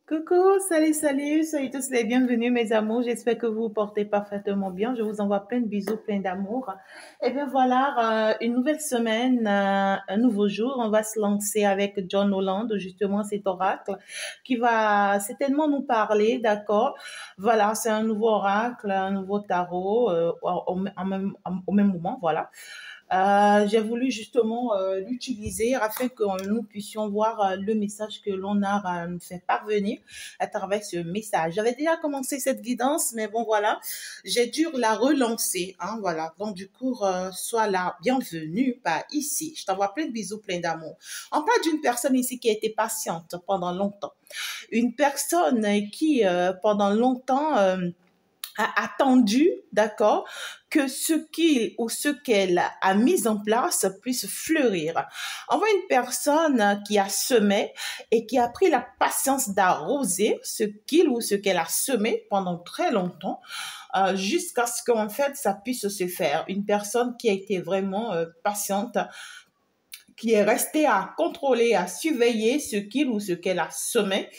Coucou, salut, salut, soyez tous les bienvenus mes amours, j'espère que vous vous portez parfaitement bien, je vous envoie plein de bisous, plein d'amour. Et bien voilà, une nouvelle semaine, un nouveau jour, on va se lancer avec John Holland, justement cet oracle qui va certainement nous parler, d'accord? Voilà, c'est un nouveau oracle, un nouveau tarot au même moment, voilà. J'ai voulu justement l'utiliser afin que nous puissions voir le message que l'on a à nous faire parvenir à travers ce message. J'avais déjà commencé cette guidance, mais bon voilà, j'ai dû la relancer. Hein, voilà. Donc du coup, sois la bienvenue par ici. Je t'envoie plein de bisous, plein d'amour. On parle d'une personne ici qui a été patiente pendant longtemps. Une personne qui, pendant longtemps, a attendu, d'accord, que ce qu'il ou ce qu'elle a mis en place puisse fleurir. On voit une personne qui a semé et qui a pris la patience d'arroser ce qu'il ou ce qu'elle a semé pendant très longtemps jusqu'à ce qu'en fait ça puisse se faire. Une personne qui a été vraiment patiente, qui est restée à contrôler, à surveiller ce qu'il ou ce qu'elle a semé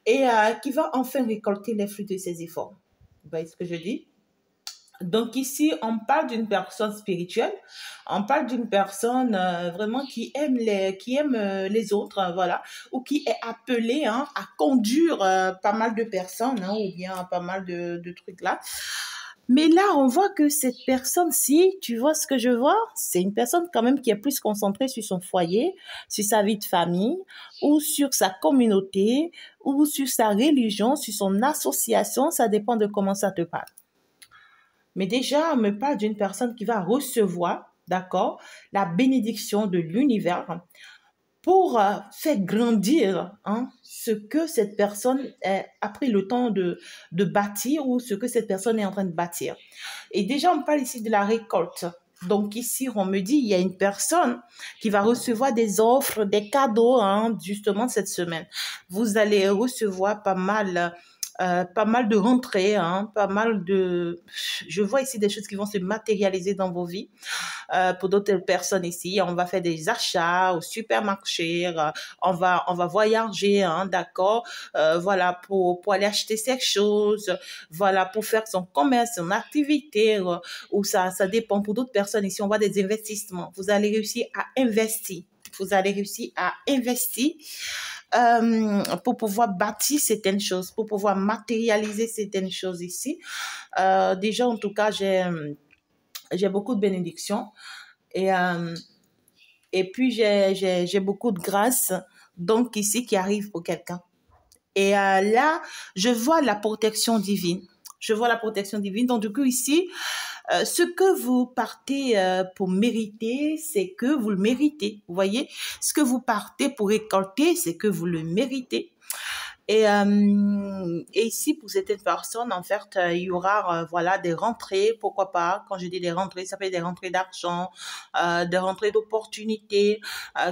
et qui va enfin récolter les fruits de ses efforts. Vous voyez ce que je dis? Donc ici, on parle d'une personne spirituelle, on parle d'une personne vraiment qui aime les autres, voilà, ou qui est appelée à conduire pas mal de personnes, ou bien pas mal de trucs là. Mais là, on voit que cette personne-ci, tu vois ce que je vois? C'est une personne quand même qui est plus concentrée sur son foyer, sur sa vie de famille, ou sur sa communauté, ou sur sa religion, sur son association. Ça dépend de comment ça te parle. Mais déjà, on me parle d'une personne qui va recevoir, d'accord, la bénédiction de l'univers pour faire grandir ce que cette personne a pris le temps de bâtir ou ce que cette personne est en train de bâtir. Et déjà, on parle ici de la récolte. Donc ici, on me dit, il y a une personne qui va recevoir des offres, des cadeaux, justement, cette semaine. Vous allez recevoir pas mal de rentrées, pas mal de... Je vois ici des choses qui vont se matérialiser dans vos vies. Pour d'autres personnes ici, on va faire des achats au supermarché, on va voyager, d'accord, voilà, pour aller acheter ces choses, voilà, pour faire son commerce, son activité, ou ça dépend. Pour d'autres personnes ici, on voit des investissements. Vous allez réussir à investir. Vous allez réussir à investir pour pouvoir bâtir certaines choses, pour pouvoir matérialiser certaines choses ici. Déjà, en tout cas, j'ai beaucoup de bénédictions et, et puis j'ai beaucoup de grâce donc ici qui arrive pour quelqu'un. Et là, je vois la protection divine. Je vois la protection divine. Donc, du coup, ici, ce que vous partez pour mériter, c'est que vous le méritez. Vous voyez, ce que vous partez pour récolter, c'est que vous le méritez. Et ici, pour certaines personnes, en fait, il y aura voilà, des rentrées, pourquoi pas. Quand je dis des rentrées, ça peut être des rentrées d'argent, des rentrées d'opportunités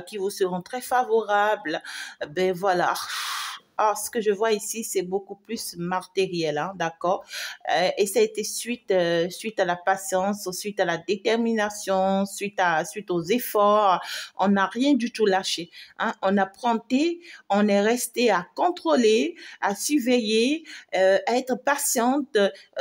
qui vous seront très favorables. Ben voilà. Ah, ce que je vois ici, c'est beaucoup plus matériel, d'accord? Et ça a été suite à la patience, suite à la détermination, suite aux efforts. On n'a rien du tout lâché. On a planté, on est resté à contrôler, à surveiller, à être patiente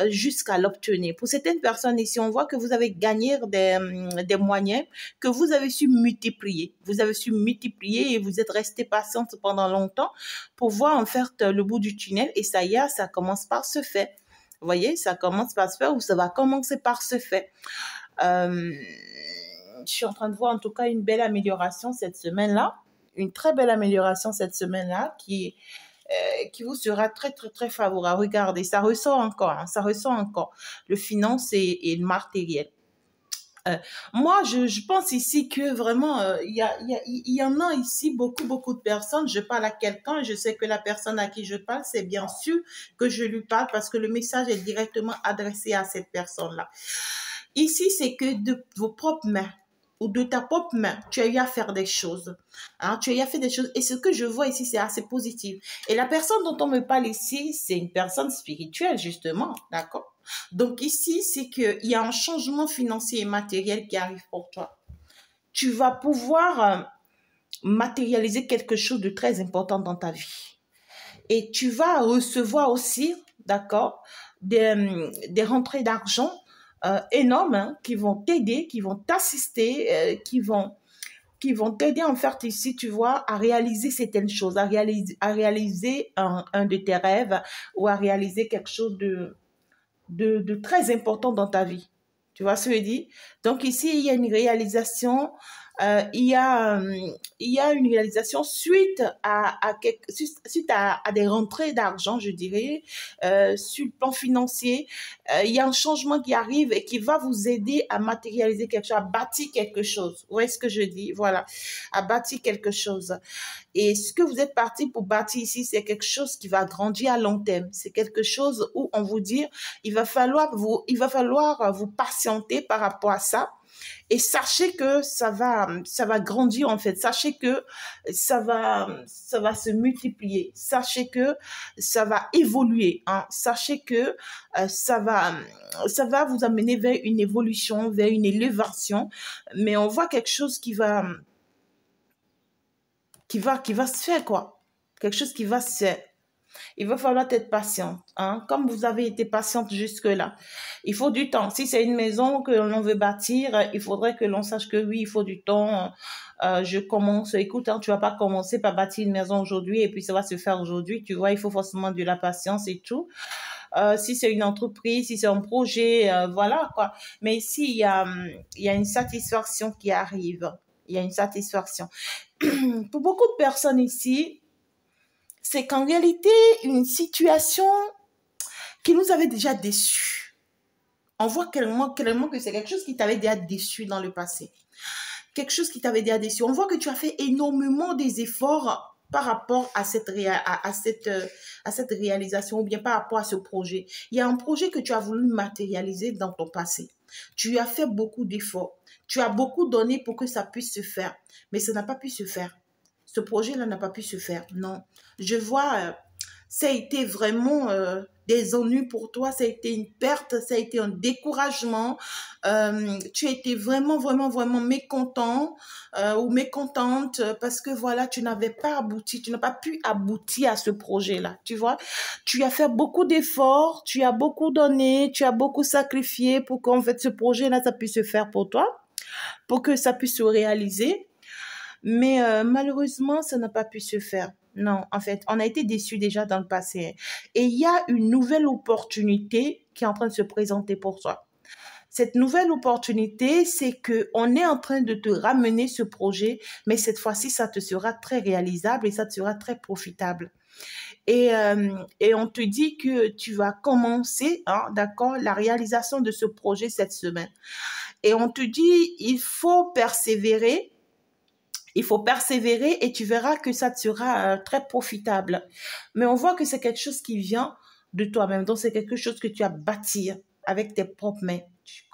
jusqu'à l'obtenir. Pour certaines personnes ici, on voit que vous avez gagné des moyens que vous avez su multiplier. Vous avez su multiplier et vous êtes resté patiente pendant longtemps pour voir en fait le bout du tunnel et ça y est, ça commence par se faire. Vous voyez, ça commence par se faire ou ça va commencer par se faire. Je suis en train de voir en tout cas une belle amélioration cette semaine-là, une très belle amélioration cette semaine-là qui vous sera très, très, très favorable. Regardez, ça ressort encore, ça ressort encore. Le finance et le matériel. Moi, je pense ici que vraiment, il y en a ici beaucoup de personnes. Je parle à quelqu'un, je sais que la personne à qui je parle, c'est bien sûr que je lui parle parce que le message est directement adressé à cette personne-là. Ici, c'est que de vos propres mains ou de ta propre main, tu as eu à faire des choses. Tu as eu à faire des choses. Et ce que je vois ici, c'est assez positif. Et la personne dont on me parle ici, c'est une personne spirituelle, justement. D'accord? Donc ici, c'est qu'il y a un changement financier et matériel qui arrive pour toi. Tu vas pouvoir matérialiser quelque chose de très important dans ta vie. Et tu vas recevoir aussi, d'accord, des rentrées d'argent énormes, hein, qui vont t'aider, qui vont t'assister, qui vont t'aider en fait ici, tu vois, à réaliser certaines choses, à réaliser un de tes rêves ou à réaliser quelque chose de très important dans ta vie. Tu vois ce que je dis? Donc ici, il y a une réalisation, euh, il, y a, euh, il y a une réalisation suite à des rentrées d'argent, je dirais, sur le plan financier. Il y a un changement qui arrive et qui va vous aider à matérialiser quelque chose, à bâtir quelque chose. Vous voyez ce que je dis? Voilà, à bâtir quelque chose. Et ce que vous êtes parti pour bâtir ici, c'est quelque chose qui va grandir à long terme. C'est quelque chose où on vous dit, il va falloir vous patienter par rapport à ça. Et sachez que ça va grandir en fait. Sachez que ça va se multiplier. Sachez que ça va évoluer. Hein. Sachez que ça va vous amener vers une évolution, vers une élévation. Mais on voit quelque chose qui va se faire, quoi. Quelque chose qui va se faire. Il va falloir être patiente, hein, comme vous avez été patiente jusque-là. Il faut du temps. Si c'est une maison que l'on veut bâtir, il faudrait que l'on sache que oui, il faut du temps. Je commence, écoute, hein, tu vas pas commencer par bâtir une maison aujourd'hui et puis ça va se faire aujourd'hui. Tu vois, il faut forcément de la patience et tout. Si c'est une entreprise, si c'est un projet, voilà quoi. Mais ici, il y a une satisfaction qui arrive. Il y a une satisfaction. Pour beaucoup de personnes ici, c'est qu'en réalité, une situation qui nous avait déjà déçus. On voit clairement que c'est quelque chose qui t'avait déjà déçu dans le passé. Quelque chose qui t'avait déjà déçu. On voit que tu as fait énormément des efforts par rapport à cette réalisation ou bien par rapport à ce projet. Il y a un projet que tu as voulu matérialiser dans ton passé. Tu as fait beaucoup d'efforts. Tu as beaucoup donné pour que ça puisse se faire. Mais ça n'a pas pu se faire. Ce projet-là n'a pas pu se faire. Non. Je vois, ça a été vraiment des ennuis pour toi, ça a été une perte, ça a été un découragement. Tu as été vraiment mécontent ou mécontente parce que voilà, tu n'avais pas abouti, tu n'as pas pu aboutir à ce projet-là. Tu vois, tu as fait beaucoup d'efforts, tu as beaucoup donné, tu as beaucoup sacrifié pour qu'en fait ce projet-là, ça puisse se faire pour toi, pour que ça puisse se réaliser. Mais malheureusement, ça n'a pas pu se faire. Non, en fait, on a été déçus déjà dans le passé. Et il y a une nouvelle opportunité qui est en train de se présenter pour toi. Cette nouvelle opportunité, c'est que on est en train de te ramener ce projet, mais cette fois-ci, ça te sera très réalisable et ça te sera très profitable. Et on te dit que tu vas commencer, hein, d'accord, la réalisation de ce projet cette semaine. Et on te dit, il faut persévérer et tu verras que ça te sera très profitable. Mais on voit que c'est quelque chose qui vient de toi-même. Donc, c'est quelque chose que tu as bâti avec tes propres mains.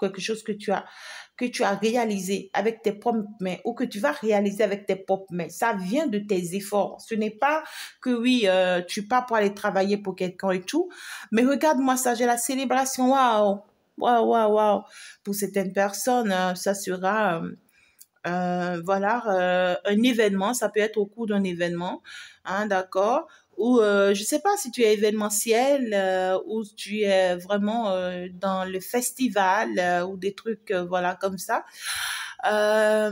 Quelque chose que tu as réalisé avec tes propres mains ou que tu vas réaliser avec tes propres mains. Ça vient de tes efforts. Ce n'est pas que oui, tu pars pour aller travailler pour quelqu'un et tout. Mais regarde-moi ça, j'ai la célébration. Waouh! Waouh, waouh, waouh! Pour certaines personnes, ça sera... voilà, un événement, ça peut être au cours d'un événement, hein, d'accord, ou je sais pas si tu es événementiel ou tu es vraiment dans le festival ou des trucs voilà comme ça.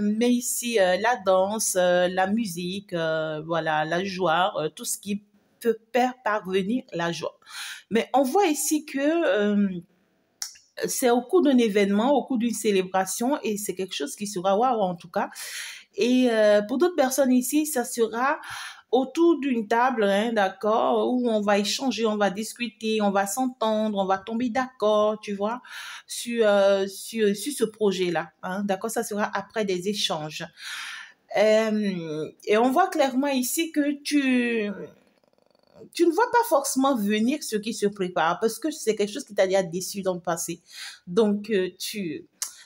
Mais ici, la danse, la musique, voilà, la joie, tout ce qui peut faire parvenir la joie. Mais on voit ici que c'est au cours d'un événement, au cours d'une célébration, et c'est quelque chose qui sera waouh en tout cas. Et pour d'autres personnes ici, ça sera autour d'une table, hein, d'accord, où on va échanger, on va discuter, on va s'entendre, on va tomber d'accord, tu vois, sur ce projet-là. Hein, d'accord, ça sera après des échanges. Et on voit clairement ici que tu ne vois pas forcément venir ce qui se prépare parce que c'est quelque chose qui t'a déjà déçu dans le passé. Donc,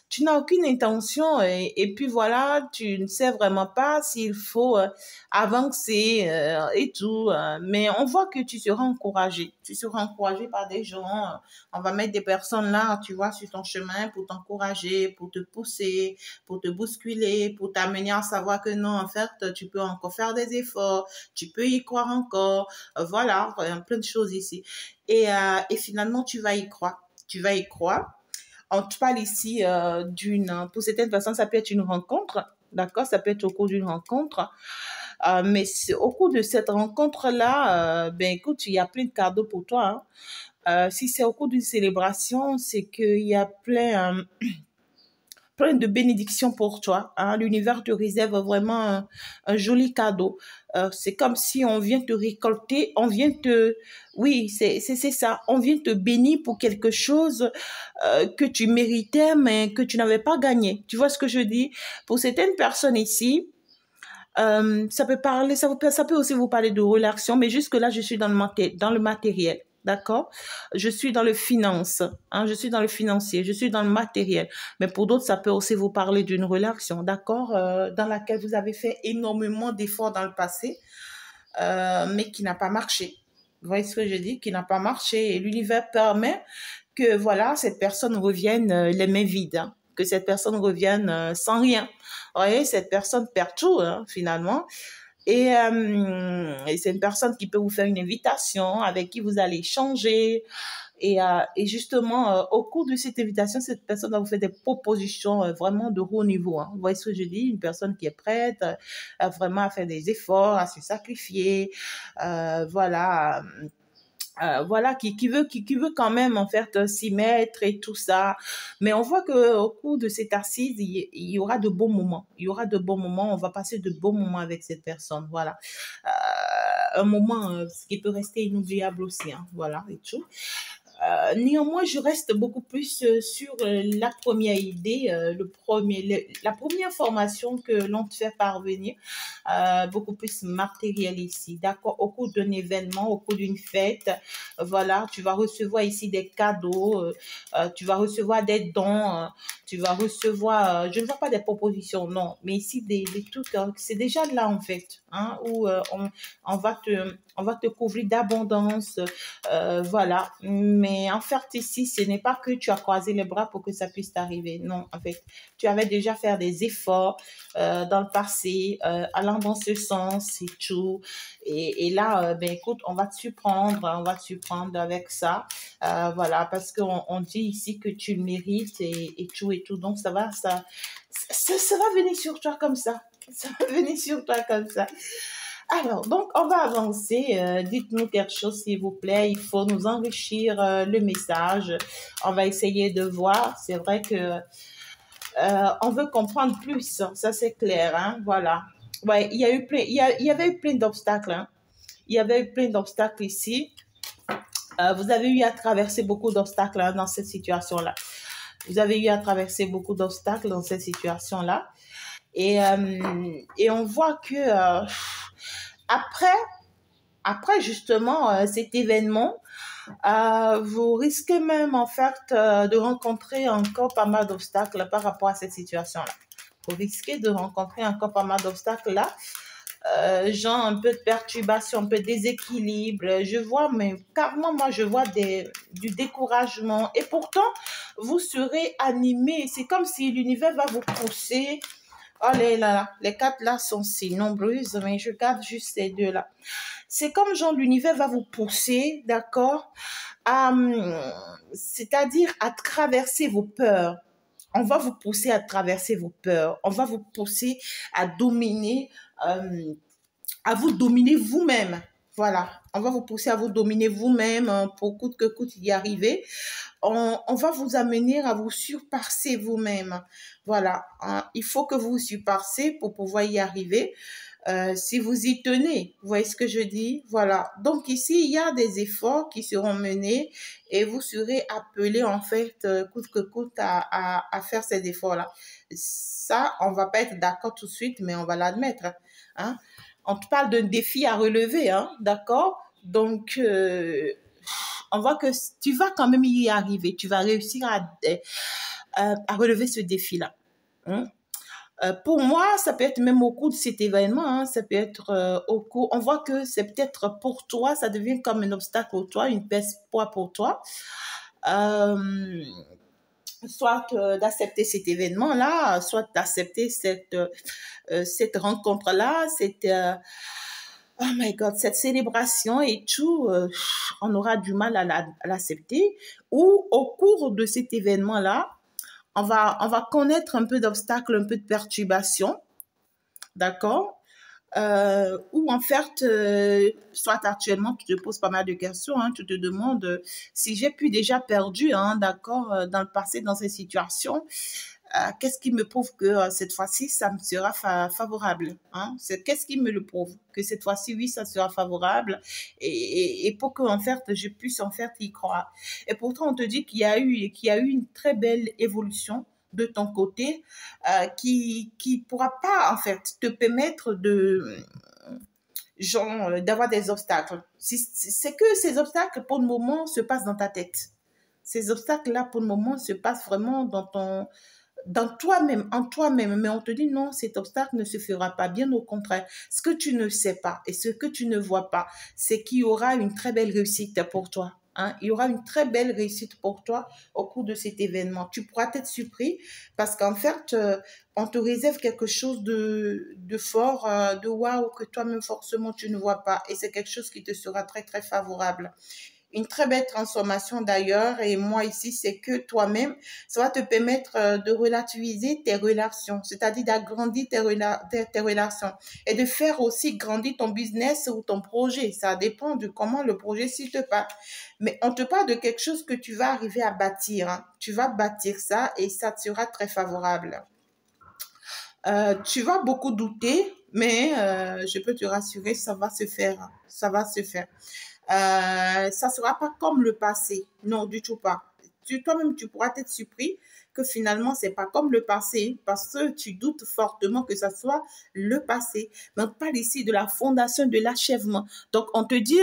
tu n'as aucune intention et puis voilà, tu ne sais vraiment pas s'il faut avancer et tout. Mais on voit que tu seras encouragé. Tu seras encouragé par des gens. On va mettre des personnes là, tu vois, sur ton chemin pour t'encourager, pour te pousser, pour te bousculer, pour t'amener à savoir que non, en fait, tu peux encore faire des efforts, tu peux y croire encore. Voilà, plein de choses ici. Et finalement, tu vas y croire. Tu vas y croire. On te parle ici pour certaines personnes, ça peut être une rencontre, d'accord? Ça peut être au cours d'une rencontre. Mais au cours de cette rencontre-là, ben écoute, il y a plein de cadeaux pour toi, hein. Si c'est au cours d'une célébration, c'est qu'il y a plein de bénédictions pour toi, hein. L'univers te réserve vraiment un joli cadeau. C'est comme si on vient te récolter, oui, c'est ça, on vient te bénir pour quelque chose que tu méritais, mais que tu n'avais pas gagné. Tu vois ce que je dis? Pour certaines personnes ici, ça peut aussi vous parler de relations, mais jusque-là, je suis dans le matériel. D'accord? Je suis dans le finance, hein, je suis dans le financier, je suis dans le matériel. Mais pour d'autres, ça peut aussi vous parler d'une relation, d'accord? Dans laquelle vous avez fait énormément d'efforts dans le passé, mais qui n'a pas marché. Vous voyez ce que je dis? Qui n'a pas marché. Et l'univers permet que, voilà, cette personne revienne les mains vides, hein, que cette personne revienne sans rien. Vous voyez, cette personne perd tout, hein, finalement. Et c'est une personne qui peut vous faire une invitation, avec qui vous allez échanger. Et justement, au cours de cette invitation, cette personne va vous faire des propositions vraiment de haut niveau, hein. Vous voyez ce que je dis? Une personne qui est prête vraiment à faire des efforts, à se sacrifier, voilà. Voilà, qui veut quand même en fait s'y mettre et tout ça. Mais on voit que au cours de cette assise, il y aura de bons moments. Il y aura de bons moments. On va passer de bons moments avec cette personne. Voilà. Un moment qui peut rester inoubliable aussi, hein. Voilà, et tout. Néanmoins, je reste beaucoup plus sur la première idée, la première formation que l'on te fait parvenir, beaucoup plus matériel ici. D'accord, au cours d'un événement, au cours d'une fête, voilà, tu vas recevoir ici des cadeaux, tu vas recevoir des dons, tu vas recevoir, je ne vois pas des propositions, non, mais ici des trucs, c'est déjà là en fait, hein, où on va te couvrir d'abondance, voilà. Mais en fait, ici, ce n'est pas que tu as croisé les bras pour que ça puisse t'arriver. Non, en fait, tu avais déjà fait des efforts dans le passé, allant dans ce sens et tout. Et là, ben écoute, on va te surprendre avec ça. Voilà, parce qu'on dit ici que tu le mérites et tout et tout. Donc, ça va venir sur toi comme ça. Ça va venir sur toi comme ça. Alors, donc, on va avancer. Dites-nous quelque chose, s'il vous plaît. Il faut nous enrichir le message. On va essayer de voir. C'est vrai que on veut comprendre plus. Ça, c'est clair, hein. Voilà. Ouais, il y avait eu plein d'obstacles, hein. Il y avait eu plein d'obstacles ici. Vous avez eu à traverser beaucoup d'obstacles, hein, dans cette situation-là. Vous avez eu à traverser beaucoup d'obstacles dans cette situation-là. Et on voit que après, justement cet événement, vous risquez même en fait de rencontrer encore pas mal d'obstacles par rapport à cette situation-là. Vous risquez de rencontrer encore pas mal d'obstacles là. Genre un peu de perturbation, un peu de déséquilibre. Je vois, mais carrément, moi, je vois du découragement. Et pourtant, vous serez animé. C'est comme si l'univers va vous pousser. Oh là, les quatre là sont si nombreuses, mais je garde juste ces deux là. C'est comme genre l'univers va vous pousser, d'accord, c'est-à-dire à traverser vos peurs. On va vous pousser à traverser vos peurs. On va vous pousser à dominer, à vous dominer vous-même. Voilà, on va vous pousser à vous dominer vous-même pour coûte que coûte y arriver. On va vous amener à vous surpasser vous-même. Voilà, hein, il faut que vous vous surpassez pour pouvoir y arriver. Si vous y tenez, vous voyez ce que je dis? Voilà. Donc ici, il y a des efforts qui seront menés et vous serez appelés en fait, coûte que coûte, à faire ces efforts-là. Ça, on va pas être d'accord tout de suite, mais on va l'admettre, hein. On te parle d'un défi à relever, hein, d'accord? Donc, on voit que tu vas quand même y arriver. Tu vas réussir à relever ce défi-là. Hein. Pour moi, ça peut être même au cours de cet événement, hein, ça peut être au cours, on voit que c'est peut-être pour toi, ça devient comme un obstacle pour toi, une pèse-poids pour toi. Soit d'accepter cet événement-là, soit d'accepter cette rencontre-là, oh my God, cette célébration et tout, on aura du mal à l'accepter. Ou au cours de cet événement-là, on va connaître un peu d'obstacles, un peu de perturbations, d'accord? Ou en fait, soit actuellement, tu te poses pas mal de questions, hein, tu te demandes si j'ai pu déjà perdu, hein, d'accord, dans le passé, dans ces situations, qu'est-ce qui me prouve que cette fois-ci, ça me sera favorable, hein? Qu'est-ce qui me le prouve? Que cette fois-ci, oui, ça sera favorable et pour que, en fait, je puisse, en fait, y croire. Et pourtant, on te dit qu'il y a eu une très belle évolution de ton côté qui pourra pas, en fait, te permettre genre, d'avoir des obstacles. C'est que ces obstacles, pour le moment, se passent dans ta tête. Ces obstacles-là, pour le moment, se passent vraiment dans toi-même, en toi-même, mais on te dit non, cet obstacle ne se fera pas, bien au contraire. Ce que tu ne sais pas et ce que tu ne vois pas, c'est qu'il y aura une très belle réussite pour toi. Hein? Il y aura une très belle réussite pour toi au cours de cet événement. Tu pourras être surpris parce qu'en fait, on te réserve quelque chose de fort, de waouh, que toi-même forcément tu ne vois pas. Et c'est quelque chose qui te sera très, très favorable. Une très belle transformation d'ailleurs. Et moi ici, c'est que toi-même, ça va te permettre de relativiser tes relations, c'est-à-dire d'agrandir tes relations et de faire aussi grandir ton business ou ton projet. Ça dépend de comment le projet s'il te parle. Mais on te parle de quelque chose que tu vas arriver à bâtir. Hein. Tu vas bâtir ça et ça te sera très favorable. Tu vas beaucoup douter, mais je peux te rassurer, ça va se faire. Ça va se faire. Ça sera pas comme le passé. Non, du tout pas. Toi-même, tu pourras être surpris que finalement, c'est pas comme le passé parce que tu doutes fortement que ça soit le passé. Mais on parle ici de la fondation, de l'achèvement. Donc, on te dit,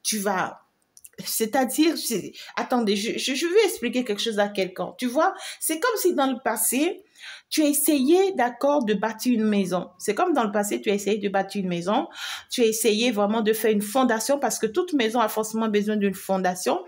tu vas c'est-à-dire, attendez, je vais expliquer quelque chose à quelqu'un. Tu vois, c'est comme si dans le passé, tu as essayé, d'accord, de bâtir une maison. C'est comme dans le passé, tu as essayé de bâtir une maison. Tu as essayé vraiment de faire une fondation parce que toute maison a forcément besoin d'une fondation.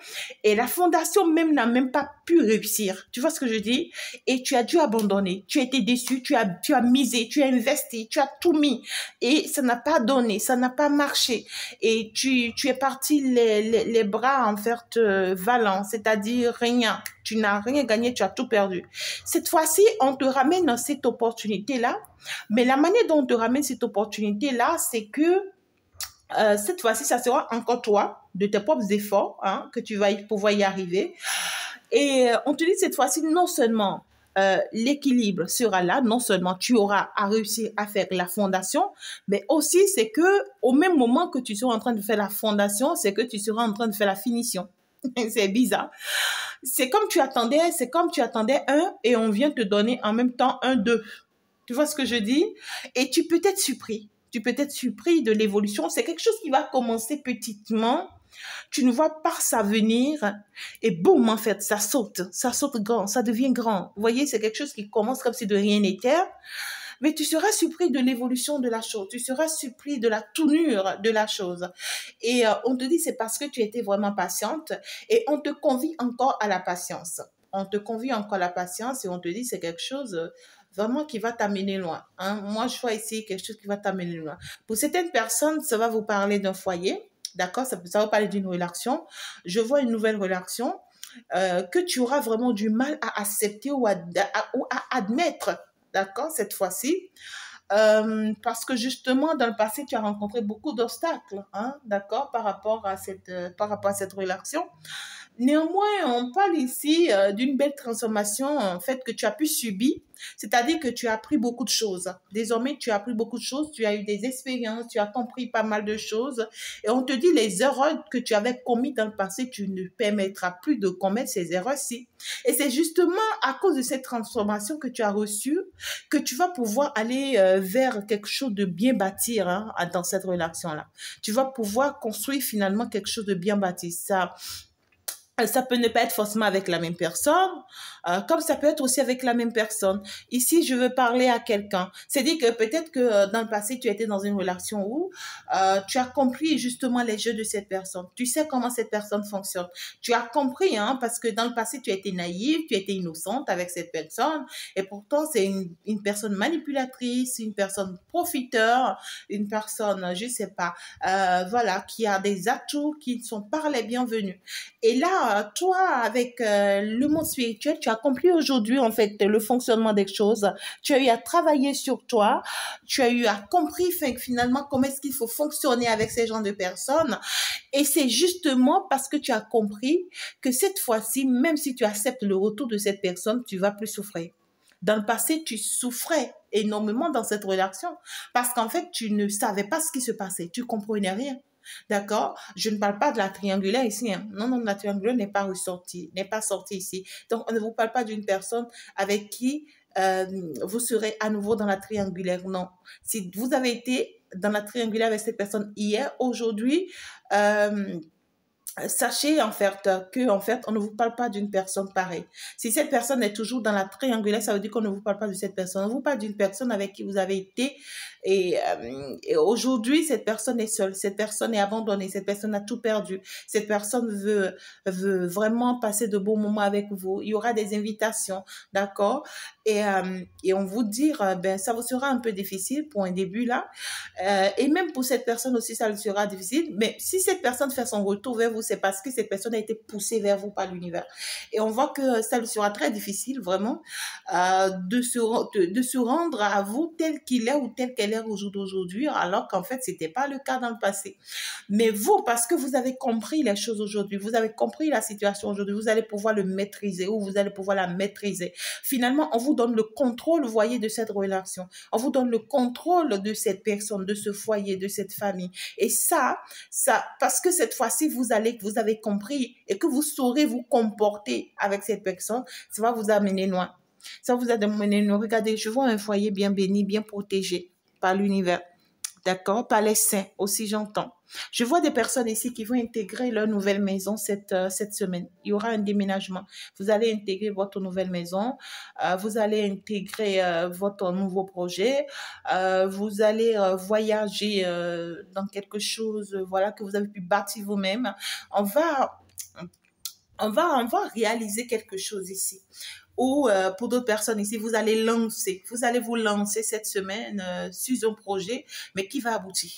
Et la fondation même n'a même pas pu réussir. Tu vois ce que je dis? Et tu as dû abandonner. Tu as été déçu, tu as misé, tu as investi, tu as tout mis. Et ça n'a pas donné, ça n'a pas marché. Et tu es parti les bras en fait valants, c'est-à-dire rien. Tu n'as rien gagné, tu as tout perdu. Cette fois-ci, on te ramène dans cette opportunité-là. Mais la manière dont on te ramène cette opportunité-là, c'est que cette fois-ci, ça sera encore toi, de tes propres efforts, hein, que tu vas pouvoir y arriver. Et on te dit cette fois-ci, non seulement l'équilibre sera là, non seulement tu auras à réussir à faire la fondation, mais aussi c'est que au même moment que tu seras en train de faire la fondation, c'est que tu seras en train de faire la finition. C'est bizarre. C'est comme tu attendais un et on vient te donner en même temps un deux. Tu vois ce que je dis? Et tu peux être surpris. Tu peux être surpris de l'évolution. C'est quelque chose qui va commencer petitement. Tu ne vois pas ça venir et boum, en fait, ça saute grand, ça devient grand. Vous voyez, c'est quelque chose qui commence comme si de rien n'était. Mais tu seras surpris de l'évolution de la chose, tu seras surpris de la tournure de la chose. Et on te dit, c'est parce que tu étais vraiment patiente et on te convie encore à la patience. On te convie encore à la patience et on te dit, c'est quelque chose vraiment qui va t'amener loin. Hein. Moi, je vois ici quelque chose qui va t'amener loin. Pour certaines personnes, ça va vous parler d'un foyer. D'accord, ça va parler d'une relation. Je vois une nouvelle relation que tu auras vraiment du mal à accepter ou à admettre, d'accord, cette fois-ci. Parce que justement, dans le passé, tu as rencontré beaucoup d'obstacles, hein, d'accord, par rapport à cette relation. Néanmoins, on parle ici d'une belle transformation en fait que tu as pu subir, c'est-à-dire que tu as appris beaucoup de choses. Désormais, tu as appris beaucoup de choses, tu as eu des expériences, tu as compris pas mal de choses et on te dit les erreurs que tu avais commises dans le passé, tu ne permettras plus de commettre ces erreurs-ci. Et c'est justement à cause de cette transformation que tu as reçue que tu vas pouvoir aller vers quelque chose de bien bâtir hein, dans cette relation-là. Tu vas pouvoir construire finalement quelque chose de bien bâti. Ça Ça peut ne pas être forcément avec la même personne, comme ça peut être aussi avec la même personne. Ici, je veux parler à quelqu'un. C'est-à-dire que peut-être que dans le passé, tu étais dans une relation où tu as compris justement les jeux de cette personne. Tu sais comment cette personne fonctionne. Tu as compris, hein, parce que dans le passé, tu as été naïve, tu as été innocente avec cette personne. Et pourtant, c'est une personne manipulatrice, une personne profiteur, une personne, je sais pas, voilà, qui a des atouts qui ne sont pas les bienvenus. Et là, toi, avec le monde spirituel, tu as compris aujourd'hui, en fait, le fonctionnement des choses. Tu as eu à travailler sur toi. Tu as eu à compris finalement comment est-ce qu'il faut fonctionner avec ces genres de personnes. Et c'est justement parce que tu as compris que cette fois-ci, même si tu acceptes le retour de cette personne, tu vas plus souffrir. Dans le passé, tu souffrais énormément dans cette relation parce qu'en fait, tu ne savais pas ce qui se passait. Tu comprenais rien. D'accord? Je ne parle pas de la triangulaire ici, hein. Non, non, la triangulaire n'est pas ressortie, n'est pas sortie ici. Donc, on ne vous parle pas d'une personne avec qui vous serez à nouveau dans la triangulaire. Non. Si vous avez été dans la triangulaire avec cette personne hier, aujourd'hui, euh, sachez en fait que en fait on ne vous parle pas d'une personne pareille. Si cette personne est toujours dans la triangulaire, ça veut dire qu'on ne vous parle pas de cette personne. On vous parle d'une personne avec qui vous avez été et aujourd'hui cette personne est seule, cette personne est abandonnée, cette personne a tout perdu. Cette personne veut vraiment passer de beaux moments avec vous. Il y aura des invitations, d'accord? Et on vous dire ben ça vous sera un peu difficile pour un début là. Et même pour cette personne aussi, ça lui sera difficile. Mais si cette personne fait son retour vers vous, c'est parce que cette personne a été poussée vers vous par l'univers. Et on voit que ça lui sera très difficile, vraiment, de se rendre à vous tel qu'il est ou tel qu'elle est au jour d'aujourd'hui, alors qu'en fait, c'était pas le cas dans le passé. Mais vous, parce que vous avez compris les choses aujourd'hui, vous avez compris la situation aujourd'hui, vous allez pouvoir le maîtriser ou vous allez pouvoir la maîtriser. Finalement, on vous donne le contrôle, vous voyez, de cette relation. On vous donne le contrôle de cette personne, de ce foyer, de cette famille. Et ça, parce que cette fois-ci, vous avez compris et que vous saurez vous comporter avec cette personne, ça va vous amener loin. Ça vous a amené loin. Regardez, je vois un foyer bien béni, bien protégé par l'univers. D'accord? Par les saints aussi, j'entends. Je vois des personnes ici qui vont intégrer leur nouvelle maison cette semaine. Il y aura un déménagement. Vous allez intégrer votre nouvelle maison. Vous allez intégrer votre nouveau projet. Vous allez voyager dans quelque chose voilà, que vous avez pu bâtir vous-même. On va, on va réaliser quelque chose ici. Ou pour d'autres personnes ici, vous allez vous lancer cette semaine sur un projet, mais qui va aboutir.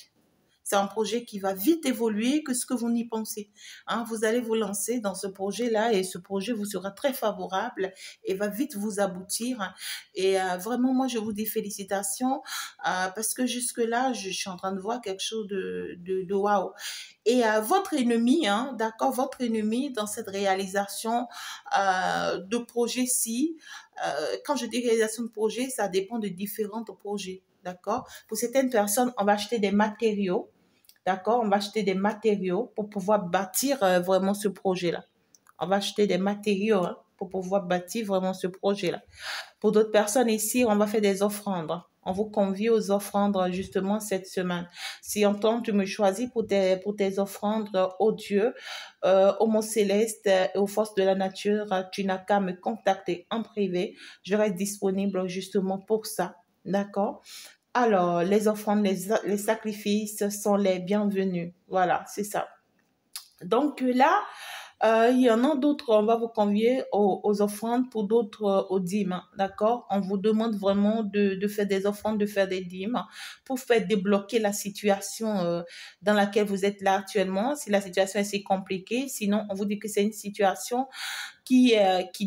C'est un projet qui va vite évoluer que ce que vous n'y pensez. Hein, vous allez vous lancer dans ce projet-là et ce projet vous sera très favorable et va vite vous aboutir. Et vraiment, moi, je vous dis félicitations parce que jusque-là, je suis en train de voir quelque chose de waouh. Et votre ennemi, hein, d'accord, votre ennemi dans cette réalisation de projet-ci, quand je dis réalisation de projet, ça dépend de différents projets, d'accord. Pour certaines personnes, on va acheter des matériaux, d'accord, on va acheter des matériaux pour pouvoir bâtir vraiment ce projet-là. On va acheter des matériaux hein, pour pouvoir bâtir vraiment ce projet-là. Pour d'autres personnes ici, on va faire des offrandes. On vous convie aux offrandes justement cette semaine. Si en temps tu me choisis pour tes offrandes au Dieu, au mont céleste et aux forces de la nature, tu n'as qu'à me contacter en privé. Je reste disponible justement pour ça. D'accord? Alors, les offrandes, les sacrifices sont les bienvenus. Voilà, c'est ça. Donc là, il y en a d'autres, on va vous convier aux offrandes, pour d'autres aux dîmes, d'accord? On vous demande vraiment de faire des offrandes, de faire des dîmes pour faire débloquer la situation dans laquelle vous êtes là actuellement, si la situation est si compliquée. Sinon, on vous dit que c'est une situation qui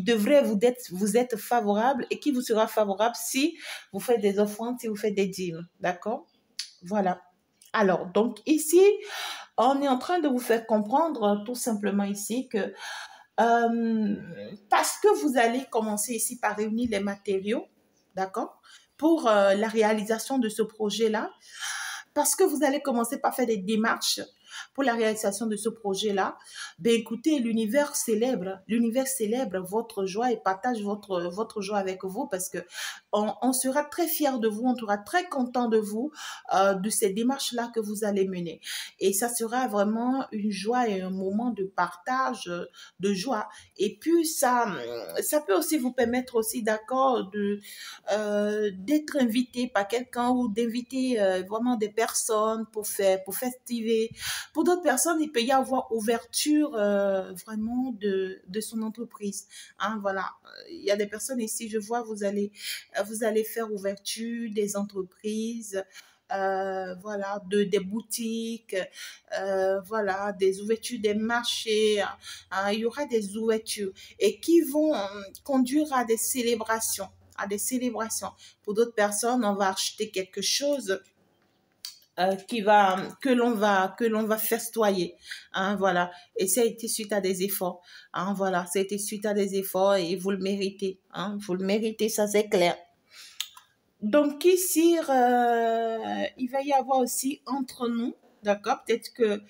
devrait vous être favorable et qui vous sera favorable si vous faites des offrandes, si vous faites des dîmes, d'accord? Voilà. Alors, donc ici, on est en train de vous faire comprendre tout simplement ici que parce que vous allez commencer ici par réunir les matériaux, d'accord, pour la réalisation de ce projet-là, parce que vous allez commencer par faire des démarches pour la réalisation de ce projet-là, ben écoutez, l'univers célèbre votre joie et partage votre joie avec vous parce que on sera très fiers de vous, on sera très content de vous, de ces démarches-là que vous allez mener. Et ça sera vraiment une joie et un moment de partage, de joie. Et puis, ça peut aussi vous permettre aussi, d'accord, d'être invité par quelqu'un ou d'inviter vraiment des personnes pour festiver. Pour d'autres personnes, il peut y avoir ouverture vraiment de son entreprise. Hein, voilà. Il y a des personnes ici, je vois, vous allez faire ouverture des entreprises, voilà, des boutiques, voilà, des ouvertures des marchés. Hein, il y aura des ouvertures et qui vont conduire à des célébrations. À des célébrations. Pour d'autres personnes, on va acheter quelque chose que l'on va festoyer, hein, voilà. Et ça a été suite à des efforts, hein, voilà. Ça a été suite à des efforts et vous le méritez, hein, vous le méritez, ça c'est clair. Donc ici, il va y avoir aussi entre nous, d'accord? Peut-être que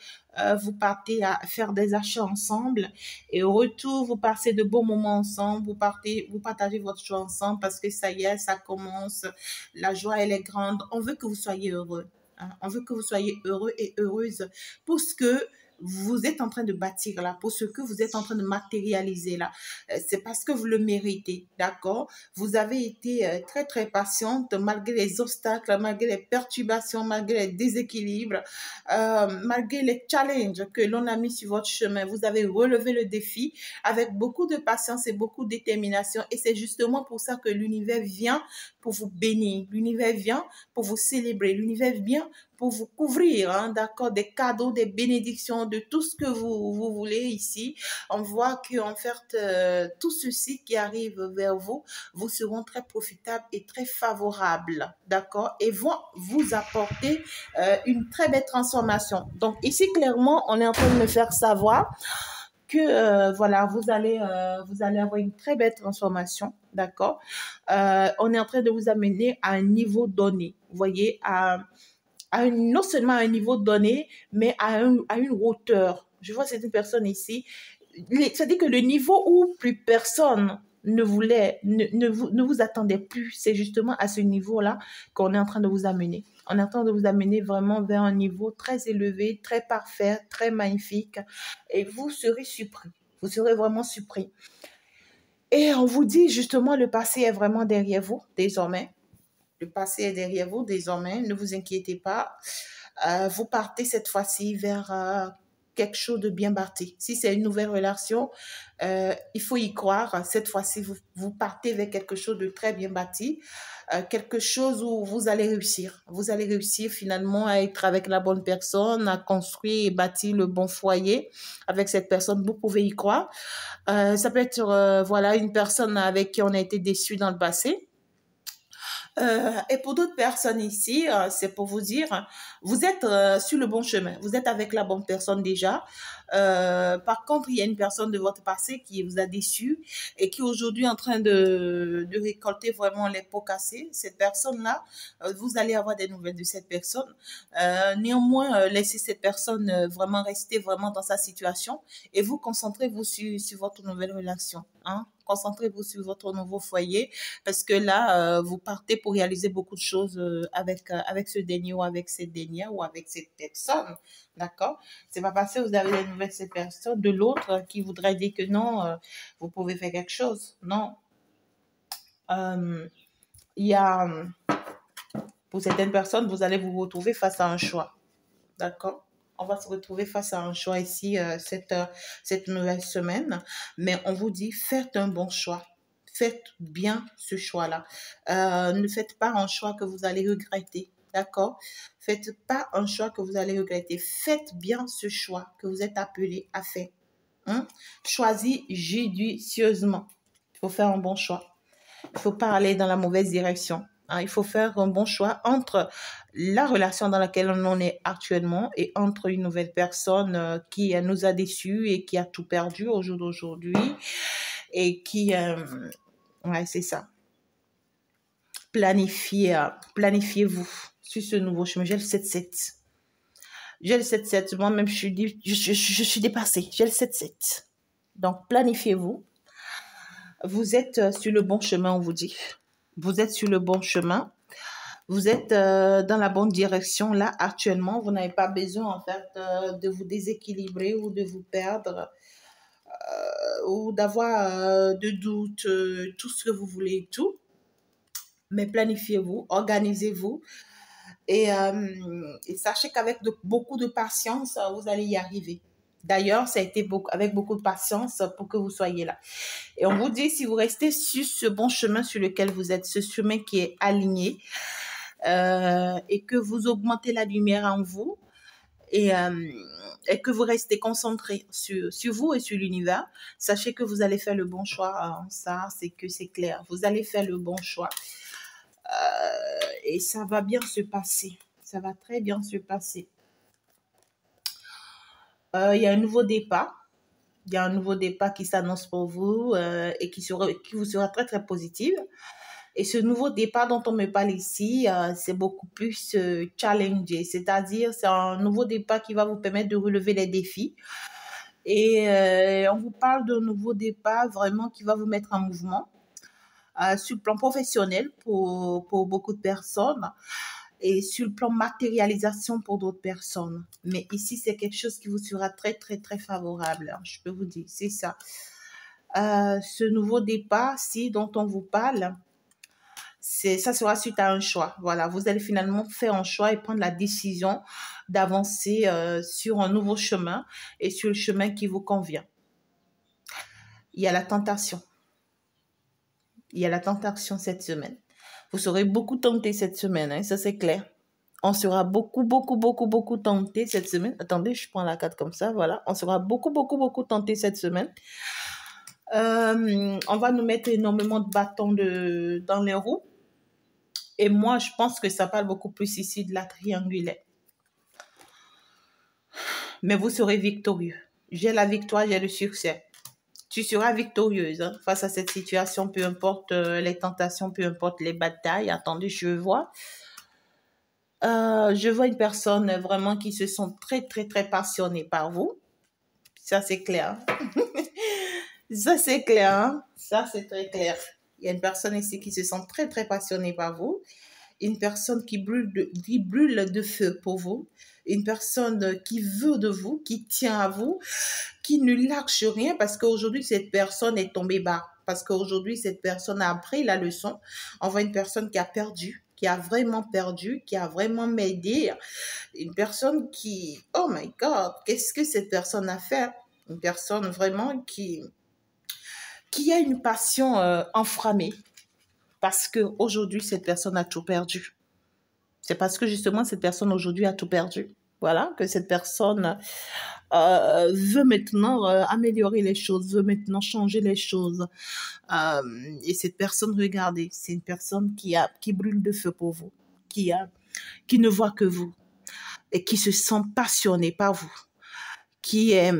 vous partez à faire des achats ensemble et au retour, vous passez de beaux moments ensemble, vous partagez votre joie ensemble parce que ça y est, ça commence, la joie, elle est grande. On veut que vous soyez heureux, hein. On veut que vous soyez heureux et heureuse pour ce que vous êtes en train de bâtir là, pour ce que vous êtes en train de matérialiser là. C'est parce que vous le méritez, d'accord? Vous avez été très, très patiente malgré les obstacles, malgré les perturbations, malgré les déséquilibres, malgré les challenges que l'on a mis sur votre chemin. Vous avez relevé le défi avec beaucoup de patience et beaucoup de détermination. Et c'est justement pour ça que l'univers vient pour vous bénir. L'univers vient pour vous célébrer. L'univers vient pour vous couvrir, hein, d'accord, des cadeaux, des bénédictions, de tout ce que vous voulez ici. On voit qu'en fait, tout ceci qui arrive vers vous, vous seront très profitables et très favorables, d'accord, et vont vous apporter une très belle transformation. Donc ici, clairement, on est en train de me faire savoir que voilà, vous allez avoir une très belle transformation, d'accord. On est en train de vous amener à un niveau donné, vous voyez, non seulement à un niveau donné, mais à une hauteur. Je vois cette personne ici, c'est-à-dire que le niveau où plus personne ne vous attendait plus, c'est justement à ce niveau-là qu'on est en train de vous amener. On est en train de vous amener vraiment vers un niveau très élevé, très parfait, très magnifique. Et vous serez surpris. Vous serez vraiment surpris. Et on vous dit justement, le passé est vraiment derrière vous désormais. Le passé est derrière vous désormais. Ne vous inquiétez pas. Vous partez cette fois-ci vers quelque chose de bien bâti. Si c'est une nouvelle relation, il faut y croire. Cette fois-ci, vous partez vers quelque chose de très bien bâti. Quelque chose où vous allez réussir. Vous allez réussir finalement à être avec la bonne personne, à construire et bâtir le bon foyer avec cette personne. Vous pouvez y croire. Ça peut être voilà, une personne avec qui on a été déçu dans le passé. Et pour d'autres personnes ici, c'est pour vous dire, vous êtes sur le bon chemin. Vous êtes avec la bonne personne déjà. Par contre, il y a une personne de votre passé qui vous a déçu et qui aujourd'hui est en train de récolter vraiment les pots cassés. Cette personne-là, vous allez avoir des nouvelles de cette personne. Néanmoins, laissez cette personne vraiment rester vraiment dans sa situation et vous concentrez-vous sur votre nouvelle relation. Hein? Concentrez-vous sur votre nouveau foyer parce que là, vous partez pour réaliser beaucoup de choses avec ce dernier ou avec cette dernière ou avec cette personne. D'accord? C'est pas parce que vous avez des nouvelles de cette personne de l'autre qui voudrait dire que non, vous pouvez faire quelque chose. Non. Il y a, pour certaines personnes, vous allez vous retrouver face à un choix. D'accord? On va se retrouver face à un choix ici cette nouvelle semaine. Mais on vous dit, faites un bon choix. Faites bien ce choix-là. Ne faites pas un choix que vous allez regretter. D'accord? Faites pas un choix que vous allez regretter. Faites bien ce choix que vous êtes appelé à faire. Hein? Choisis judicieusement. Il faut faire un bon choix. Il ne faut pas aller dans la mauvaise direction. Hein? Il faut faire un bon choix entre la relation dans laquelle on est actuellement et entre une nouvelle personne qui nous a déçus et qui a tout perdu au jour d'aujourd'hui et qui... ouais, c'est ça. Planifiez-vous sur ce nouveau chemin. J'ai le 7-7. J'ai le 7-7. Moi-même, je suis dépassée. J'ai le 7-7. Donc, planifiez-vous. Vous êtes sur le bon chemin, on vous dit. Vous êtes sur le bon chemin. Vous êtes dans la bonne direction là actuellement. Vous n'avez pas besoin en fait de vous déséquilibrer ou de vous perdre ou d'avoir de doutes, tout ce que vous voulez, tout. Mais planifiez-vous, organisez-vous et sachez qu'avec beaucoup de patience, vous allez y arriver. D'ailleurs, ça a été avec beaucoup de patience pour que vous soyez là. Et on vous dit, si vous restez sur ce bon chemin sur lequel vous êtes, ce chemin qui est aligné, et que vous augmentez la lumière en vous et, euh, et que vous restez concentré sur vous et sur l'univers, sachez que vous allez faire le bon choix. Ça, c'est que c'est clair. Vous allez faire le bon choix. Et ça va bien se passer. Ça va très bien se passer. Il y a un nouveau départ. Il y a un nouveau départ qui s'annonce pour vous et qui vous sera très, très positif. Et ce nouveau départ dont on me parle ici, c'est beaucoup plus challengé. C'est-à-dire, c'est un nouveau départ qui va vous permettre de relever les défis. Et on vous parle d'un nouveau départ vraiment qui va vous mettre en mouvement sur le plan professionnel pour beaucoup de personnes et sur le plan matérialisation pour d'autres personnes. Mais ici, c'est quelque chose qui vous sera très, très, très favorable. Je peux vous dire, c'est ça. Ce nouveau départ-ci dont on vous parle, ça sera suite à un choix. Voilà, vous allez finalement faire un choix et prendre la décision d'avancer sur un nouveau chemin et sur le chemin qui vous convient. Il y a la tentation. Il y a la tentation cette semaine. Vous serez beaucoup tenté cette semaine, hein, ça c'est clair. On sera beaucoup, beaucoup, beaucoup, beaucoup tenté cette semaine. Attendez, je prends la carte comme ça, voilà. On sera beaucoup, beaucoup, beaucoup tenté cette semaine. On va nous mettre énormément de bâtons dans les roues. Et moi, je pense que ça parle beaucoup plus ici de la triangulaire. Mais vous serez victorieux. J'ai la victoire, j'ai le succès. Tu seras victorieuse hein, face à cette situation, peu importe les tentations, peu importe les batailles. Attendez, je vois une personne vraiment qui se sent très, très, très passionnée par vous. Ça, c'est clair. Ça, c'est clair. Hein? Ça, c'est très clair. Il y a une personne ici qui se sent très, très passionnée par vous. Une personne qui brûle de feu pour vous. Une personne qui veut de vous, qui tient à vous, qui ne lâche rien parce qu'aujourd'hui, cette personne est tombée bas. Parce qu'aujourd'hui, cette personne a appris la leçon. On voit une personne qui a perdu, qui a vraiment perdu, qui a vraiment m'aidé. Une personne qui, oh my God, qu'est-ce que cette personne a fait? Une personne vraiment qui a une passion enflammée. Parce qu'aujourd'hui, cette personne a tout perdu. C'est parce que justement, cette personne aujourd'hui a tout perdu. Voilà, que cette personne veut maintenant améliorer les choses, veut maintenant changer les choses. Et cette personne, regardez, c'est une personne qui brûle de feu pour vous, qui ne voit que vous et qui se sent passionnée par vous, qui est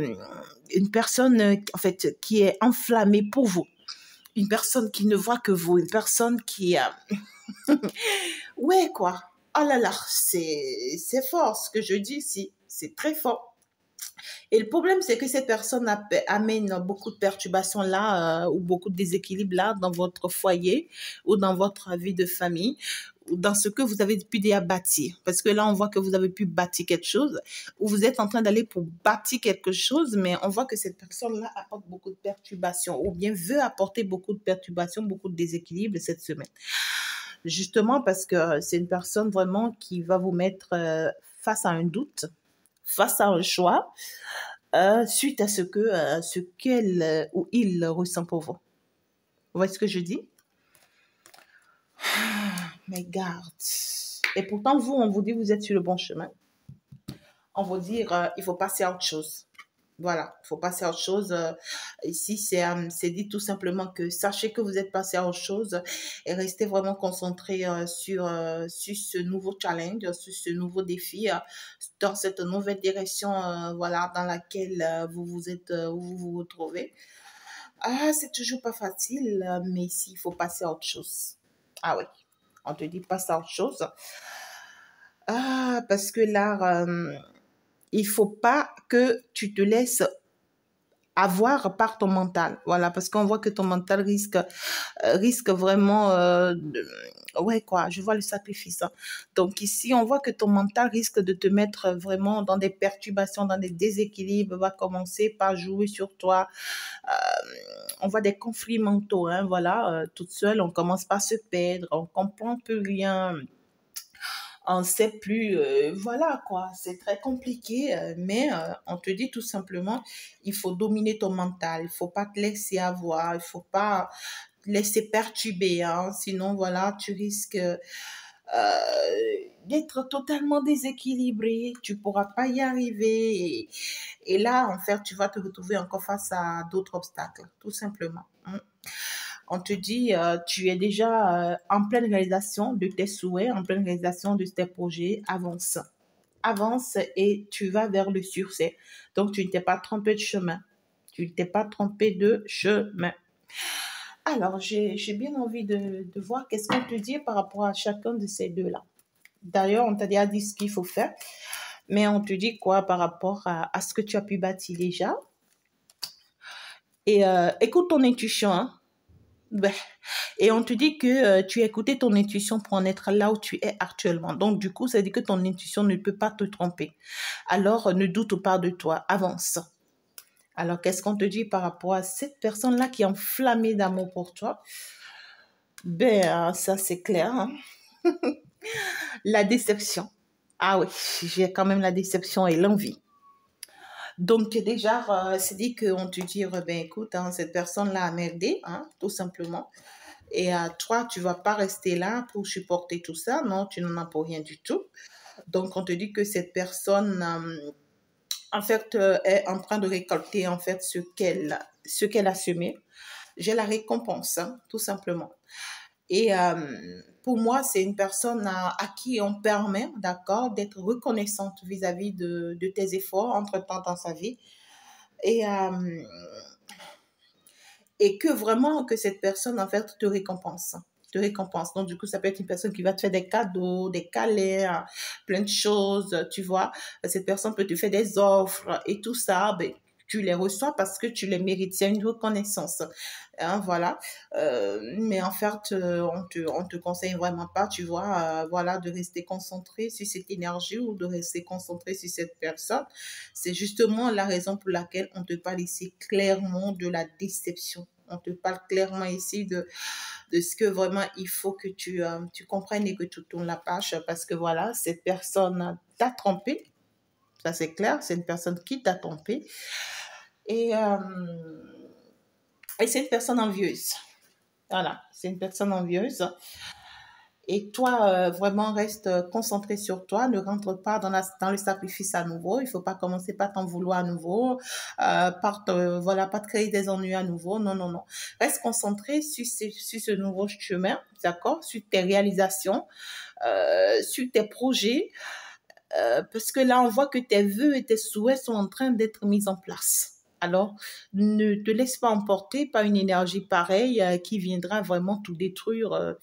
une personne, en fait, qui est enflammée pour vous. Une personne qui ne voit que vous, une personne qui... ouais, quoi. Oh là là, c'est fort ce que je dis ici. C'est très fort. Et le problème, c'est que cette personne amène beaucoup de perturbations là, ou beaucoup de déséquilibres là dans votre foyer ou dans votre vie de famille ou dans ce que vous avez pu déjà bâtir. Parce que là, on voit que vous avez pu bâtir quelque chose ou vous êtes en train d'aller pour bâtir quelque chose, mais on voit que cette personne-là apporte beaucoup de perturbations ou bien veut apporter beaucoup de perturbations, beaucoup de déséquilibres cette semaine. Justement parce que c'est une personne vraiment qui va vous mettre face à un doute, face à un choix, suite à ce qu'elle ou il ressent pour vous. Vous voyez ce que je dis? Mais garde. Et pourtant, vous, on vous dit vous êtes sur le bon chemin. On vous dit il faut passer à autre chose. Voilà, il faut passer à autre chose. Ici, c'est dit tout simplement que sachez que vous êtes passé à autre chose et restez vraiment concentré sur ce nouveau challenge, sur ce nouveau défi, dans cette nouvelle direction voilà, dans laquelle vous vous retrouvez. Ah, c'est toujours pas facile, mais ici, il faut passer à autre chose. Ah oui, on te dit passe à autre chose. Ah, parce que là, il faut pas que tu te laisses avoir par ton mental. Voilà, parce qu'on voit que ton mental risque vraiment ouais quoi, je vois le sacrifice, hein. Donc ici, on voit que ton mental risque de te mettre vraiment dans des perturbations, dans des déséquilibres, va commencer par jouer sur toi. On voit des conflits mentaux, hein, voilà, toute seule, on commence par se perdre, on comprend plus rien, on sait plus, voilà quoi, c'est très compliqué, mais on te dit tout simplement, il faut dominer ton mental, il faut pas te laisser avoir, il faut pas te laisser perturber, hein, sinon voilà, tu risques d'être totalement déséquilibré, tu pourras pas y arriver, et là, en fait, tu vas te retrouver encore face à d'autres obstacles, tout simplement, hein. On te dit, tu es déjà en pleine réalisation de tes souhaits, en pleine réalisation de tes projets, avance. Avance et tu vas vers le succès. Donc, tu ne t'es pas trompé de chemin. Tu ne t'es pas trompé de chemin. Alors, j'ai bien envie de voir qu'est-ce qu'on te dit par rapport à chacun de ces deux-là. D'ailleurs, on t'a déjà dit ce qu'il faut faire, mais on te dit quoi par rapport à ce que tu as pu bâtir déjà. Et écoute ton intuition, hein. Ben, et on te dit que tu as écouté ton intuition pour en être là où tu es actuellement. Donc, du coup, ça dit que ton intuition ne peut pas te tromper. Alors, ne doute pas de toi, avance. Alors, qu'est-ce qu'on te dit par rapport à cette personne-là qui est enflammée d'amour pour toi? Ben, ça, c'est clair, hein. La déception. Ah oui, j'ai quand même la déception et l'envie. Donc, déjà, c'est dit qu'on te dit, ben écoute, hein, cette personne-là a merdé, hein, tout simplement. Et toi, tu vas pas rester là pour supporter tout ça. Non, tu n'en as pour rien du tout. Donc, on te dit que cette personne, en fait, est en train de récolter, en fait, ce qu'elle a semé. J'ai la récompense, hein, tout simplement. Et pour moi, c'est une personne à qui on permet, d'accord, d'être reconnaissante vis-à-vis de tes efforts entre-temps dans sa vie. Et, et que vraiment que cette personne, en fait, te récompense. Te récompense. Donc, du coup, ça peut être une personne qui va te faire des cadeaux, des câlins, plein de choses, tu vois. Cette personne peut te faire des offres et tout ça, ben, tu les reçois parce que tu les mérites. C'est une reconnaissance. Hein, voilà. Mais en fait, on te conseille vraiment pas, tu vois, voilà, de rester concentré sur cette énergie ou de rester concentré sur cette personne. C'est justement la raison pour laquelle on te parle ici clairement de la déception. On te parle clairement ici de ce que vraiment il faut que tu comprennes et que tu tournes la page parce que voilà, cette personne t'a trompé. Ça, c'est clair, c'est une personne qui t'a trompé. Et, et c'est une personne envieuse. Voilà, c'est une personne envieuse. Et toi, vraiment, reste concentré sur toi. Ne rentre pas dans le sacrifice à nouveau. Il ne faut pas commencer par t'en vouloir à nouveau, voilà, pas te créer des ennuis à nouveau. Non, non, non. Reste concentré sur ce nouveau chemin, d'accord? Sur tes réalisations, sur tes projets. Parce que là, on voit que tes vœux et tes souhaits sont en train d'être mis en place. Alors, ne te laisse pas emporter par une énergie pareille qui viendra vraiment tout détruire.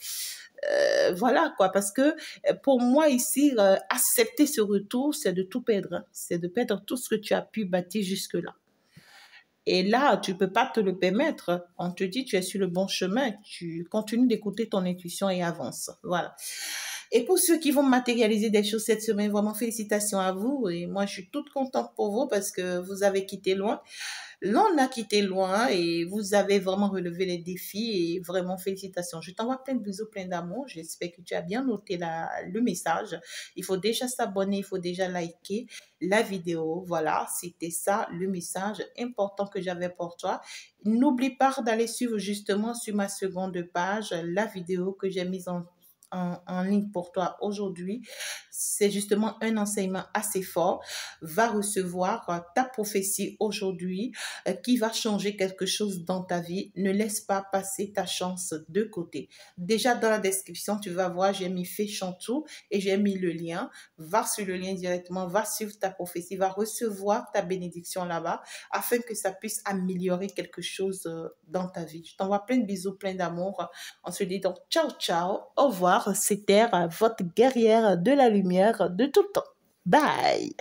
Voilà quoi, parce que pour moi ici, accepter ce retour, c'est de tout perdre, hein. C'est de perdre tout ce que tu as pu bâtir jusque-là. Et là, tu peux pas te le permettre. On te dit, tu es sur le bon chemin. Tu continues d'écouter ton intuition et avance. Voilà. Et pour ceux qui vont matérialiser des choses cette semaine, vraiment félicitations à vous. Et moi, je suis toute contente pour vous parce que vous avez quitté loin. L'on a quitté loin et vous avez vraiment relevé les défis et vraiment félicitations. Je t'envoie plein de bisous, plein d'amour. J'espère que tu as bien noté le message. Il faut déjà s'abonner, il faut déjà liker la vidéo. Voilà, c'était ça le message important que j'avais pour toi. N'oublie pas d'aller suivre justement sur ma seconde page la vidéo que j'ai mise en ligne pour toi aujourd'hui. C'est justement un enseignement assez fort. Va recevoir ta prophétie aujourd'hui qui va changer quelque chose dans ta vie. Ne laisse pas passer ta chance de côté. Déjà dans la description, tu vas voir, j'ai mis Fée Chantou et j'ai mis le lien. Va sur le lien directement, va suivre ta prophétie, va recevoir ta bénédiction là-bas afin que ça puisse améliorer quelque chose dans ta vie. Je t'envoie plein de bisous, plein d'amour. On se dit donc ciao, ciao, au revoir. C'était votre guerrière de la lumière de tout le temps. Bye!